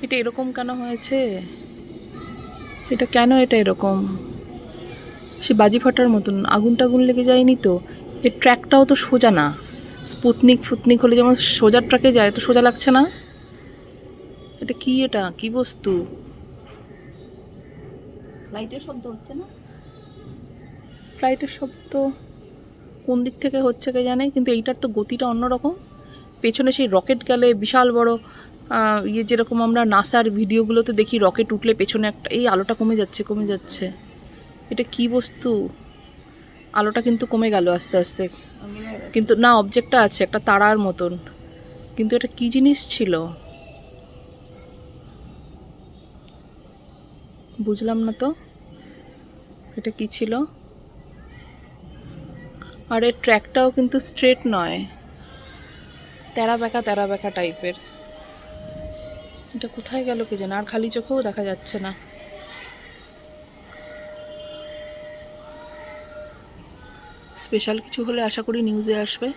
এটা এরকম কেন হয়েছে? এটা কেন এটা এরকম? সে বাজি ফাটার মতন আগুন টাগুন লেগে যায়নি তো? এর ট্র্যাকটাও তো সোজা না। স্পুতনিক ফুতনিক হলে যেমন সোজা ট্র্যাকে যায়, তো সোজা লাগছে না। এটা কি? এটা কি বস্তু? লাইটের শব্দ হচ্ছে না? ফ্লাইটের শব্দ কোন দিক থেকে হচ্ছে কে জানে, কিন্তু এইটার তো গতিটা অন্যরকম। পেছনে সেই রকেট গেলে বিশাল বড় ইয়ে, যেরকম আমরা নাসার ভিডিওগুলোতে দেখি রকেট উঠলে পেছনে একটা, এই আলোটা কমে যাচ্ছে কমে যাচ্ছে। এটা কি বস্তু? আলোটা কিন্তু কমে গেল আস্তে আস্তে, কিন্তু না, অবজেক্টটা আছে একটা তারার মতন, কিন্তু এটা কি জিনিস ছিল বুঝলাম না তো। এটা কি ছিল? আর এর ট্র্যাকটাও কিন্তু স্ট্রেট নয়, তেরা বেঁকা টাইপের। এটা কোথায় গেল কে জানে, আর খালি চোখেও দেখা যাচ্ছে না। স্পেশাল কিছু হলে আশা করি নিউজে আসবে।